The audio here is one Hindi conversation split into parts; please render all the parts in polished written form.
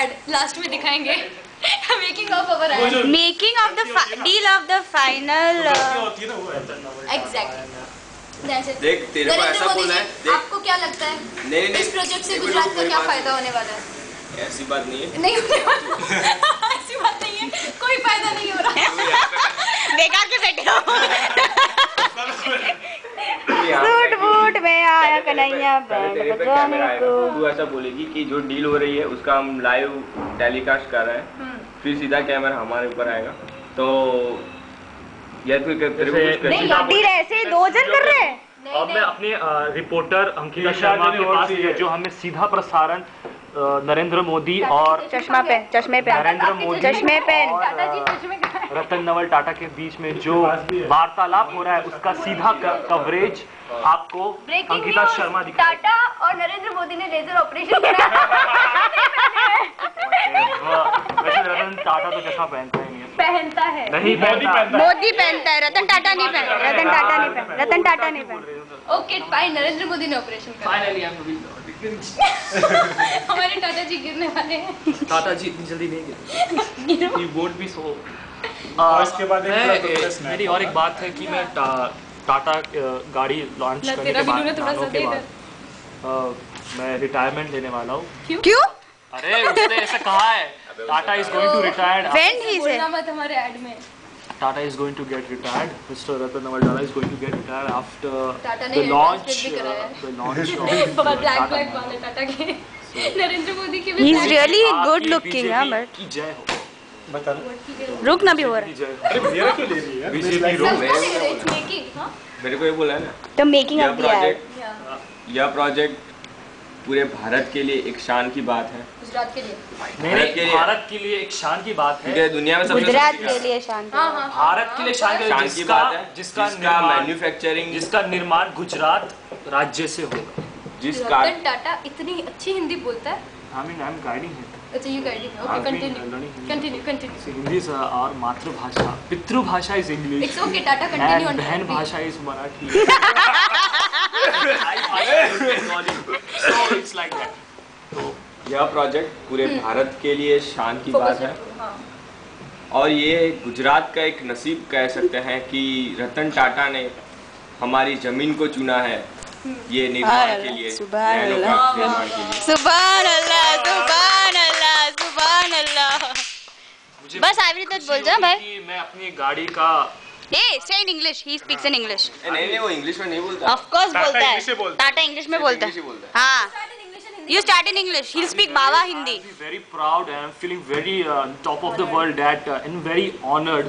एड लास्ट में दिखाएंगे। Making of our ad, making of the deal of the final. Exactly. देख तेरे को ऐसा बोलना है, आपको क्या लगता है नहीं इस प्रोजेक्ट से गुजरात को क्या फायदा होने वाला है? ऐसी बात नहीं है, नहीं होने वाला। ऐसी बात नहीं है, कोई फायदा नहीं हो रहा है। बेकार के बैठे हो। सूट बूट में आया कन्हैया बैंड बजाने को। तू ऐसा बोलेगी कि जो डील हो रही है उसका हम लाइव टेलीकास्ट कर रहे हैं, फिर सीधा कैमरा हमारे ऊपर आएगा, तो या तो तेरे को कुछ नहीं डील ऐसे ही 2 जन कर रहे हैं। अब मैं अपने रिपोर्टर अंकिता शर्मा के पास जो हमें सीधा प्रसारण नरेंद्र मोदी और चश्मे पे नरेंद्र मोदी चश्मे पे रतन नवल टाटा के बीच में जो वार्तालाप हो रहा है उसका सीधा कवरेज आपको अंकिता शर्मा दिखा। टाटा और नरेंद्र मोदी ने लेजर ऑपरेशन कराया। वैसे रतन टाटा तो चश्मा पहनता ही नहीं है। पहनता है, नहीं पहनता, मोदी पहनता है, रतन टाटा नहीं पहनता। रतन टाटा नहीं पहनता। ओके फाइन, नरेंद्र मोदी ने ऑपरेशन कराया। फाइनली हमारे टाटा जी गिरने वाले हैं। टाटा जी इतनी जल्दी नहीं गिरे। He won't be so। और इसके बाद मेरी और एक बात है कि मैं टाटा गाड़ी लॉन्च करने के बाद मैं रिटायरमेंट लेने वाला हूँ। क्यों? अरे उसने ऐसा कहा है, Tata is going to retire. When he said? बोलना मत हमारे ऐड में। Tata is going to get retired. Mr. Ratan Nawal Tata is going to get retired after Tata ने the launch investment भी कराया है। the launch of ब्लैक वाले टाटा के। नरेंद्र मोदी के भी He's really good looking, हाँ बट की जय हो। बता रुक ना भी हो रहा की जय हो। अरे मेरा क्यों ले रही है? बीजेपी रूम में मेकिंग। हाँ मेरे को ये बोला है ना, तो मेकिंग ऑफ द एड। यह प्रोजेक्ट पूरे भारत के लिए एक शान की बात है। गुजरात के लिए, भारत के लिए एक शान की बात है। दुनिया में सबसे गुजरात के लिए शांति। भारत के लिए शान की बात है, जिसका मैन्युफैक्चरिंग, जिसका निर्माण गुजरात राज्य से होगा। जिसका रतन टाटा इतनी अच्छी हिंदी बोलता है। I am guiding him. अच्छा you guiding, okay continue. Hindi is our मातृभाषा, पितृभाषा is English. It's okay tata, continue on. बहन भाषा is Marathi. So it's like that. तो यह प्रोजेक्ट पूरे भारत के लिए शान की बात है, और ये गुजरात का एक नसीब कह सकते हैं कि रतन टाटा ने हमारी जमीन को चुना है ये निर्माण के लिए, सुभान अल्लाह, निर्माण के लिए। सुभान अल्लाह, सुभान अल्लाह, सुभान अल्लाह। बस आखिरी तक बोल जा भाई। मैं अपनी गाड़ी का say in English, he speaks in English। नहीं वो इंग्लिश में नहीं बोलता। Of course बोलता है, टाटा इंग्लिश में बोलता है। हाँ, you start in English, he'll speak Baba Hindi. I'm very proud and I'm feeling very top of the world that and very honored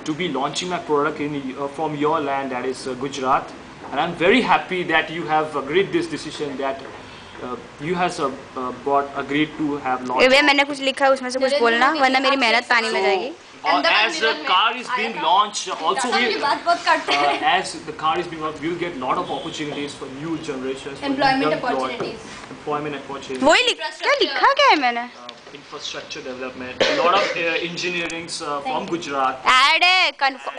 to be launching my product in from your land, that is Gujarat, and I'm very happy that you have agreed this decision, that you has agreed to have launched। वे मैंने कुछ लिखा है उसमें से कुछ बोलना, वरना मेरी मेहनत पानी में जाएगी। As the car is being launched, also we बात बहुत करते हैं। as the car is being launched, we'll get lot of opportunities for new generations, for Employment young blood, opportunities। employment opportunities, वही लिखा क्या है मैंने? infrastructure development, a lot of engineerings from Gujarat. Add है,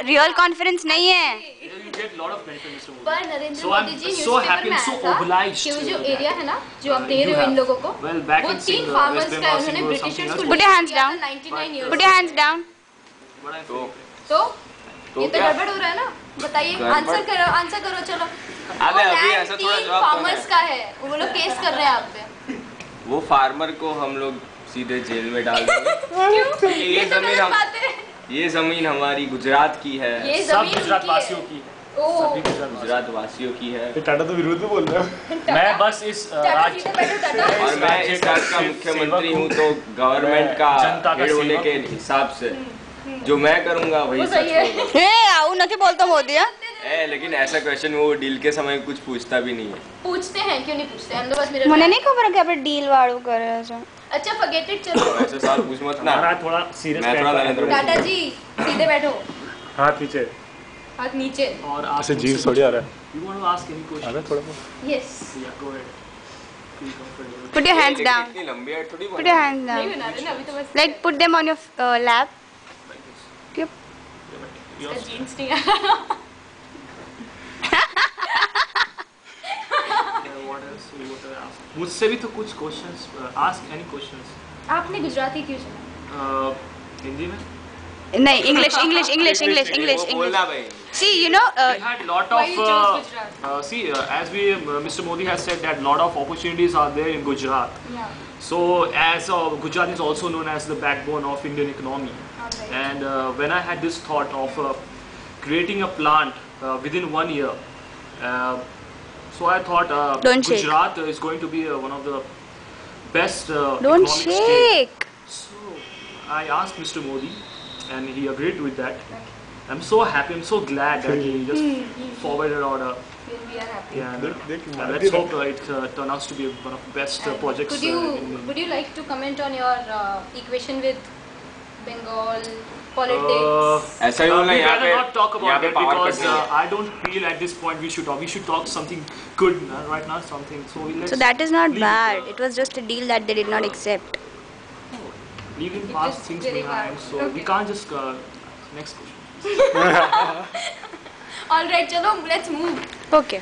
रियल कॉन्फ्रेंस नहीं है। You get lot of benefits from पर Gujarat. Narendra So Modi I'm ji so happy and so obliged कि वो जो to एरिया है ना जो आप दे you रहे हो इन have. लोगों को, Well, back वो in 3 West फार्मर्स का Bengal, उन्होंने Singapore, ब्रिटिशर्स something को else. Put your hands down. 99 years। Put your hands down। तो ये तो क्या? गड़बड़ हो रहा है ना, बताइए। आंसर करो चलो। अबे अभी ऐसा थोड़ा जवाब तो फार्मर्स है। का है, वो लोग केस कर रहे हैं आप पे। वो फार्मर को हम लोग सीधे जेल में डाल देंगे। क्यों? ये तो जमीन गलत बात है। ये जमीन हमारी गुजरात की है, ये सब जमीन गुजरात उनकी है। वासियों की है। ओह, सभी गुजरात वासियों की है। टाटा तो विरोध में बोल रहा है। मैं बस इस टाटा जी ने बैठो टाटा। और मैं इस राज्य का मुख्यमंत्री हूँ, तो गवर्नमेंट का जनता का हेड होने सेवक के हिसाब से जो मैं करूँगा वही वो सच सही है। होगा। ए आऊ नके बोलता मोदी है। लेकिन ऐसा क्वेश्चन वो डील के समय कुछ पूछता भी नहीं है। पूछते हैं, क्यों नहीं पूछते? हम तो बस मेरे મને નહીં ખબર કે આપણે ડીલ વાળું કરે છે। अच्छा फॉरगेट इट, चलो। ऐसे सवाल पूछ मत ना। हमारा थोड़ा सीरियस मैं थोड़ा नरेंद्र मोदी टाटा जी सीधे बैठो, हाथ नीचे। हाथ नीचे। और ऐसे जीव थोड़ी आ रहा है। You want to ask any uh question? रहा है थोड़ा बहुत। Yes. Yeah, go ahead. Feel comfortable. Put your hands down। इतनी लंबी है थोड़ी Put your hands नहीं down। बना रहे ना अभी तो बस। Like put them on your lap। Yep। Yours. Jeans नहीं आ रहा। What else? मुझसे भी तो कुछ questions ask any questions. आपने गुजराती क्यों चुना? हिंदी में नहीं, English. वो बोलना भाई। See, you know, we had lot Why of you chose Gujarat? as we Mr. Modi has said that lot of opportunities are there in Gujarat. Yeah. So as Gujarat is also known as the backbone of Indian economy. Alright. And when I had this thought of creating a plant within 1 year, so I thought Don't shake. Gujarat is going to be one of the best don't economic state. shake. So I asked Mr. Modi, and he agreed with that. I'm so happy. I'm so glad that he just forwarded order. We are happy. Yeah, देख let's hope it turns out to be one of the best And projects. would you like to comment on your equation with Bengal politics? ऐसा ही we बोलना यहाँ better पे not talk यहाँ about पे it power because cut नहीं है। I don't feel at this point we should talk. We should talk something good right now. Something let's So that is not leave bad. It was just a deal that they did not accept. leaving It past is things very behind. bad. So we Okay. can't just next question. All right, chalo, let's move. Okay.